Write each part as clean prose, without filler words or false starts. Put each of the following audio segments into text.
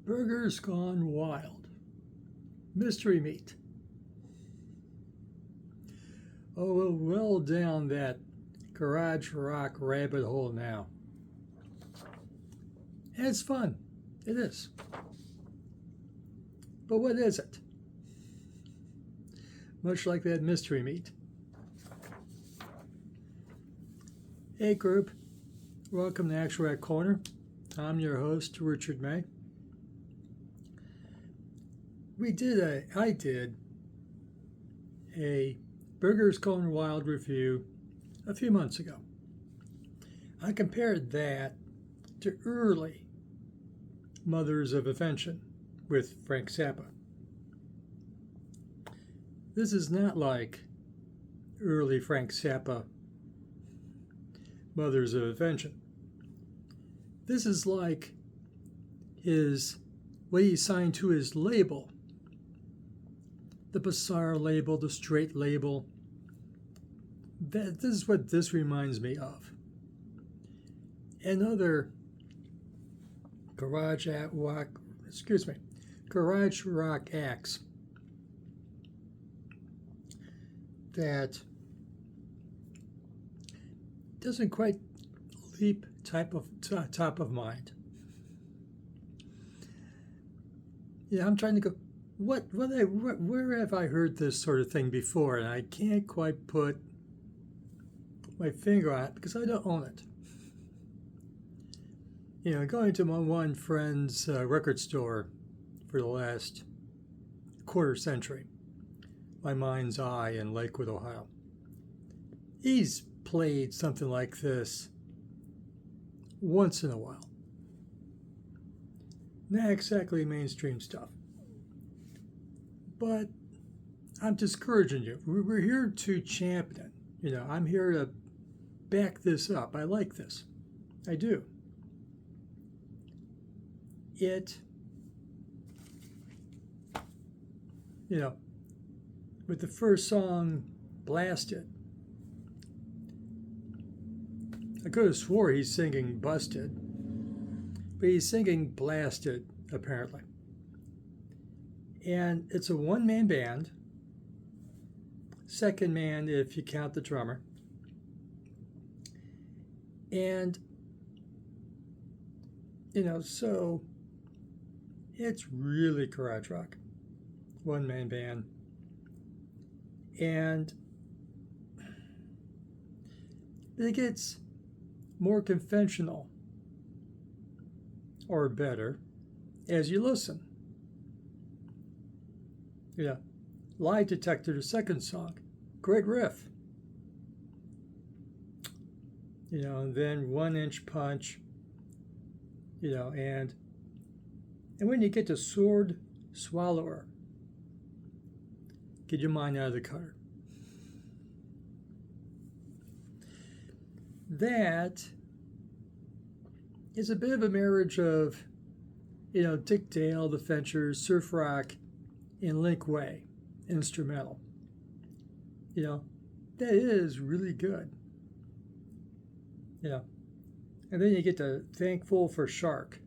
Burgers Gone Wild. Mystery meat. Oh, we're well down that garage rock rabbit hole now. And it's fun. It is. But what is it? Much like that mystery meat. Hey group, welcome to Actual Rat Corner. I'm your host, Richard May. I did a Burgers Gone Wild review a few months ago. I compared that to early Mothers of Invention with Frank Zappa. This is not like early Frank Zappa Mothers of Invention. This is like what he signed to his label. The bizarre label, the straight label. This is what this reminds me of. Another garage rock acts that doesn't quite leap top of mind. Yeah, I'm trying to go. Where have I heard this sort of thing before? And I can't quite put my finger on it because I don't own it. You know, going to my one friend's record store for the last quarter century, my mind's eye in Lakewood, Ohio. He's played something like this once in a while. Not exactly mainstream stuff. But I'm discouraging you. We're here to champion. You know, I'm here to back this up. I like this. I do. With the first song, Blasted, I could have swore he's singing Busted, but he's singing Blasted, apparently. And it's a one-man band, second man if you count the drummer. And, so it's really garage rock, one-man band. And it gets more conventional or better as you listen. Yeah, Lie Detector, the second song, great riff. And then 1 Inch Punch, and when you get to Sword Swallower, get your mind out of the gutter. That is a bit of a marriage of, Dick Dale, the Ventures, surf rock, and Link Way, instrumental. That is really good. And then you get to Thankful for Shark,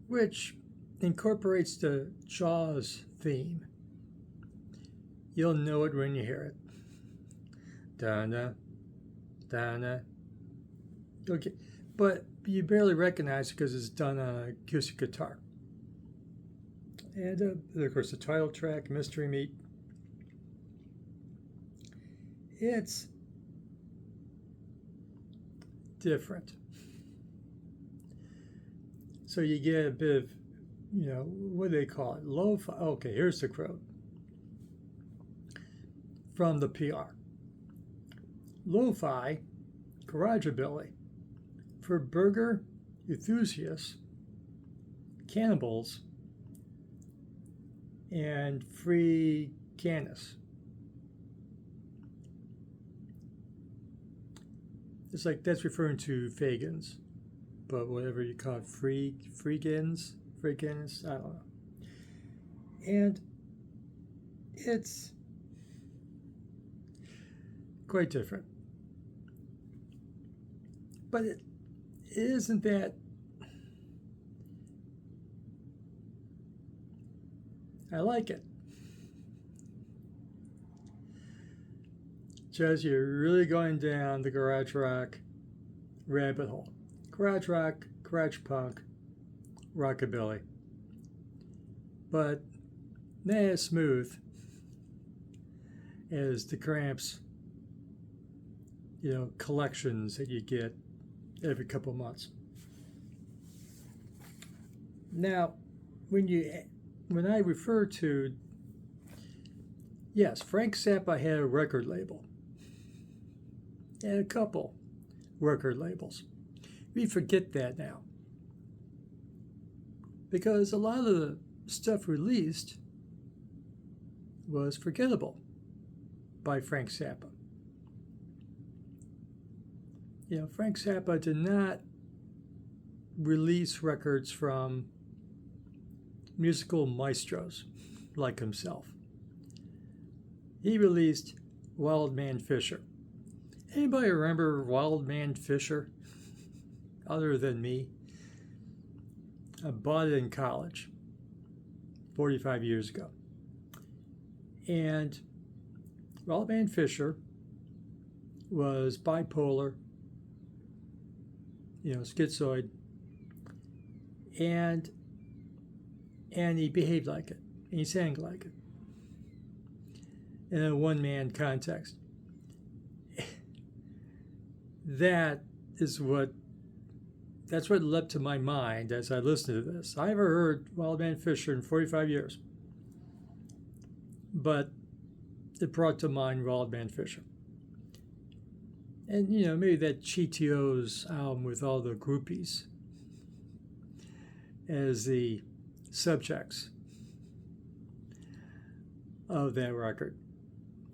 which incorporates the Jaws theme. You'll know it when you hear it. Da-na, da-na. Okay, but you barely recognize it because it's done on an acoustic guitar. And of course, the title track, Mystery Meat. It's different. So you get a bit of, what do they call it? Lofi. Okay, here's the quote from the PR. Lofi, garageabilly, for burger enthusiasts, cannibals, and freeganists. It's like that's referring to vegans, but whatever you call it, freeganists, I don't know. And it's quite different. But it isn't that I like it. Just you're really going down the garage rock rabbit hole. Garage rock, garage punk, rockabilly. But not as smooth as the Cramps, collections that you get every couple months. Now, when I refer to, yes, Frank Zappa had a record label. And a couple record labels. We forget that now. Because a lot of the stuff released was forgettable by Frank Zappa. Frank Zappa did not release records from musical maestros like himself. He released Wild Man Fisher. Anybody remember Wild Man Fisher? Other than me? I bought it in college 45 years ago. And Wild Man Fisher was bipolar, schizoid, and he behaved like it, and he sang like it in a one-man context. That's what leapt to my mind as I listened to this. I haven't heard Wild Man Fisher in 45 years, but it brought to mind Wild Man Fisher. And, maybe that Cheetio's album with all the groupies as the subjects of that record,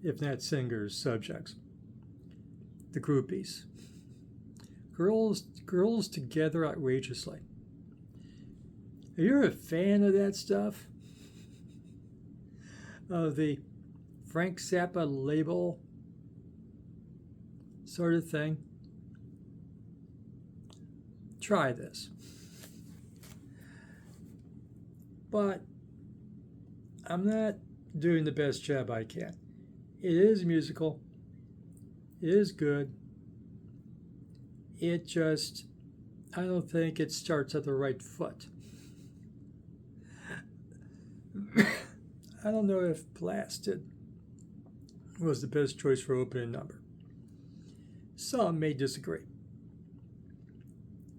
if not singers, subjects. The groupies. Girls together outrageously. If you're a fan of that stuff, of the Frank Zappa label sort of thing, try this. But I'm not doing the best job I can. It is musical. It is good. It just, I don't think it starts at the right foot. I don't know if Blasted was the best choice for opening number. Some may disagree.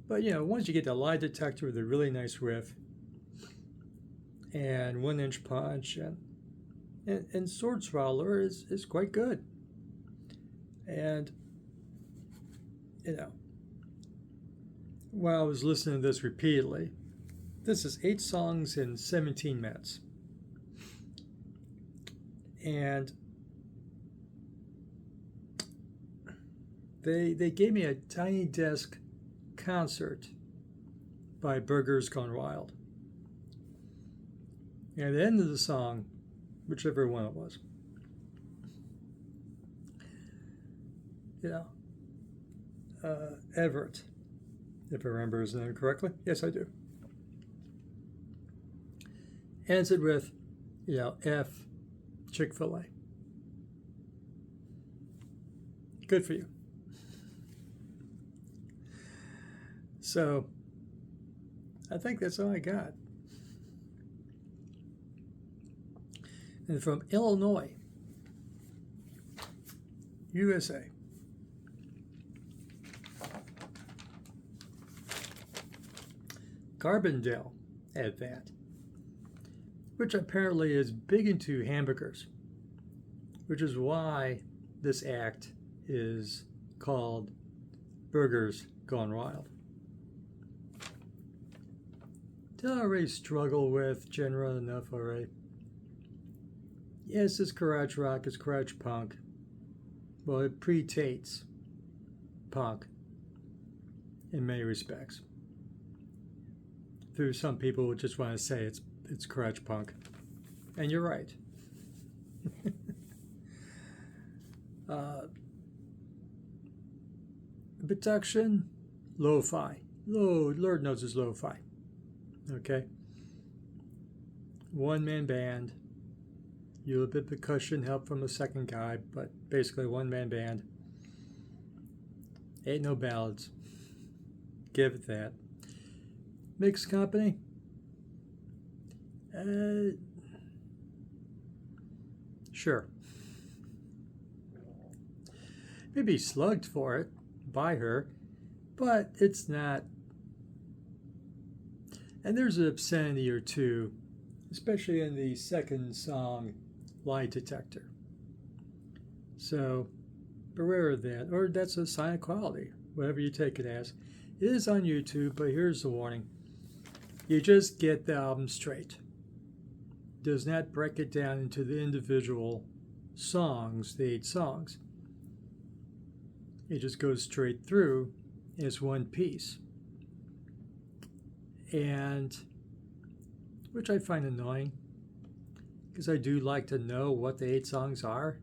But, once you get the lie detector with a really nice riff and 1 inch punch and Sword Swallower is quite good. And, while I was listening to this repeatedly, this is 8 songs in 17 minutes. And they gave me a Tiny Desk concert by Burgers Gone Wild. And at the end of the song, whichever one it was, Everett, if I remember his name correctly. Yes, I do. Ends it with, F Chick-fil-A. Good for you. So, I think that's all I got. And from Illinois, USA. Carbondale at that, which apparently is big into hamburgers, which is why this act is called Burgers Gone Wild. Did I already struggle with genre enough already? Yes, it's garage rock, it's garage punk. Well, it predates punk in many respects. Through some people who just want to say it's garage punk. And you're right. Production, lo-fi. Lord knows it's lo-fi. Okay? one-man band. You have a bit of percussion help from a second guy, but basically one-man band. Ain't no ballads. Give it that. Mixed company. Sure. Maybe slugged for it by her, but it's not. And there's an obscenity or two, especially in the second song, Lie Detector. So beware of that, or that's a sign of quality, whatever you take it as. It is on YouTube, but here's the warning. You just get the album straight. Does not break it down into the individual songs, the 8 songs. It just goes straight through as one piece. And which I find annoying, because I do like to know what the 8 songs are.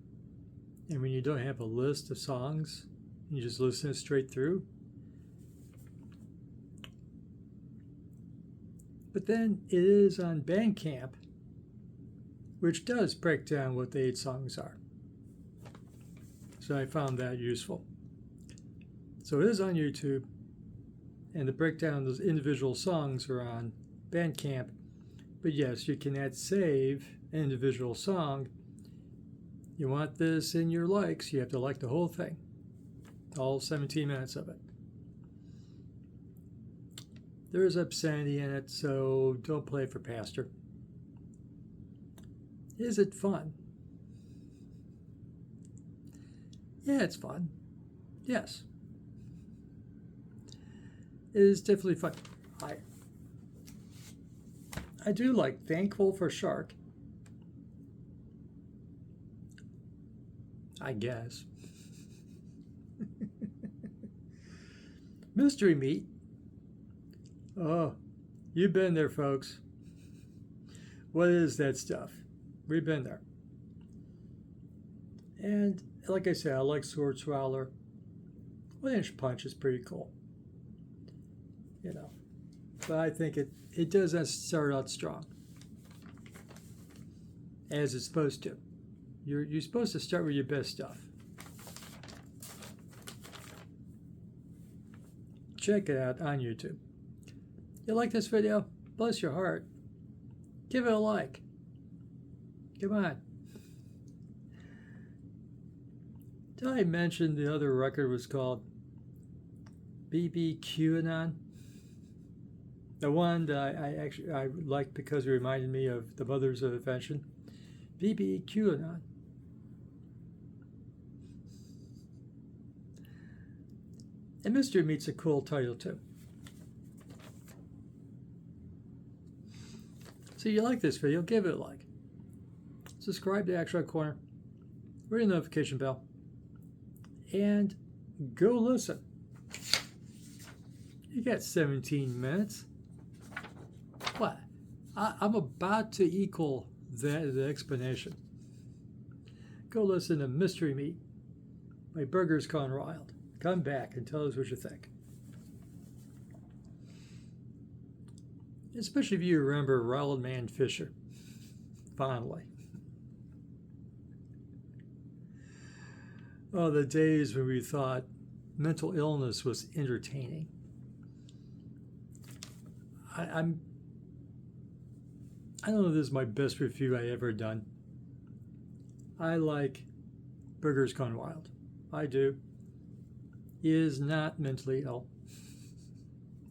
And when you don't have a list of songs, you just listen it straight through. But then it is on Bandcamp, which does break down what the 8 songs are. So I found that useful. So it is on YouTube, and the breakdown of those individual songs are on Bandcamp. But yes, you cannot save an individual song. You want this in your likes, you have to like the whole thing, all 17 minutes of it. There is obscenity in it, so don't play it for pastor. Is it fun? Yeah, it's fun. Yes. It is definitely fun. I do like Thankful for Shark. I guess. Mystery Meat. Oh, you've been there, folks. What is that stuff? We've been there. And like I said, I like Sword Swallower. 1 Inch Punch is pretty cool. You know, but I think it doesn't start out strong, as it's supposed to. You're supposed to start with your best stuff. Check it out on YouTube. You like this video? Bless your heart. Give it a like. Come on. Did I mention the other record was called BBQAnon? The one that I liked because it reminded me of the Mothers of Invention. BBQAnon. And Mystery Meat's a cool title too. So you like this video, give it a like. Subscribe to Actual Corner. Ring the notification bell. And go listen. You got 17 minutes. What? I'm about to equal the explanation. Go listen to Mystery Meat by Burgers Gone Wild. Come back and tell us what you think. Especially if you remember Ronald Man Fisher fondly. Oh, the days when we thought mental illness was entertaining. I don't know if this is my best review I ever done. I like Burgers Gone Wild. I do. He is not mentally ill.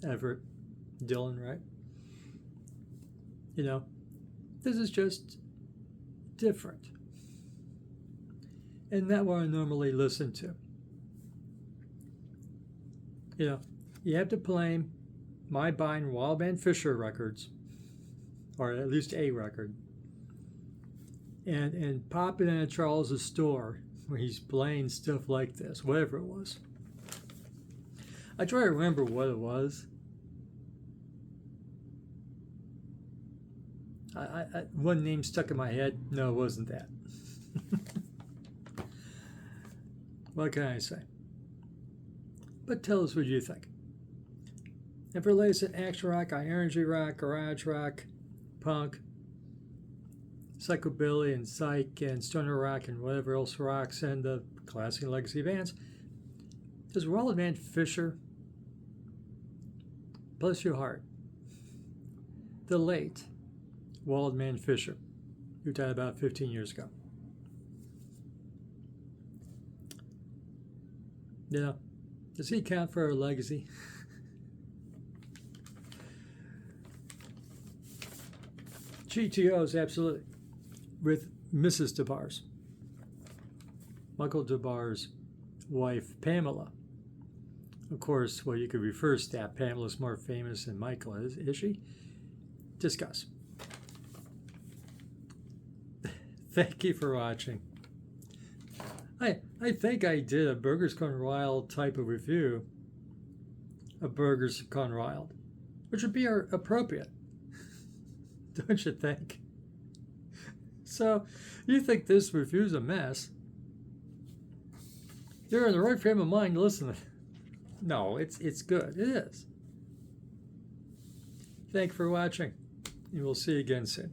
Everett Dillon, right? You know, this is just different. And not what I normally listen to. You know, you have to blame my buying Wild Man Fisher records, or at least a record, and popping in at Charles's store where he's playing stuff like this, whatever it was. I try to remember what it was. One name stuck in my head. No, it wasn't that. What can I say? But tell us what you think. And for latest in action rock, energy rock, garage rock, punk, psychobilly and psych and stoner rock and whatever else rocks and the classic and legacy bands. Does Wildman Fisher, bless your heart, the late Wildman Fisher, who died about 15 years ago. Yeah, does he count for a legacy? GTOs, absolutely. With Mrs. DeBar's, Michael DeBar's wife, Pamela. Of course, well, you could reverse that. Pamela's more famous than Michael is she? Discuss. Thank you for watching. I think I did a Burgers Gone Wild type of review of Burgers Gone Wild, which would be appropriate, don't you think? So, you think this review's a mess? You're in the right frame of mind to listen to it. No, it's good. It is. Thank you for watching, and we'll see you again soon.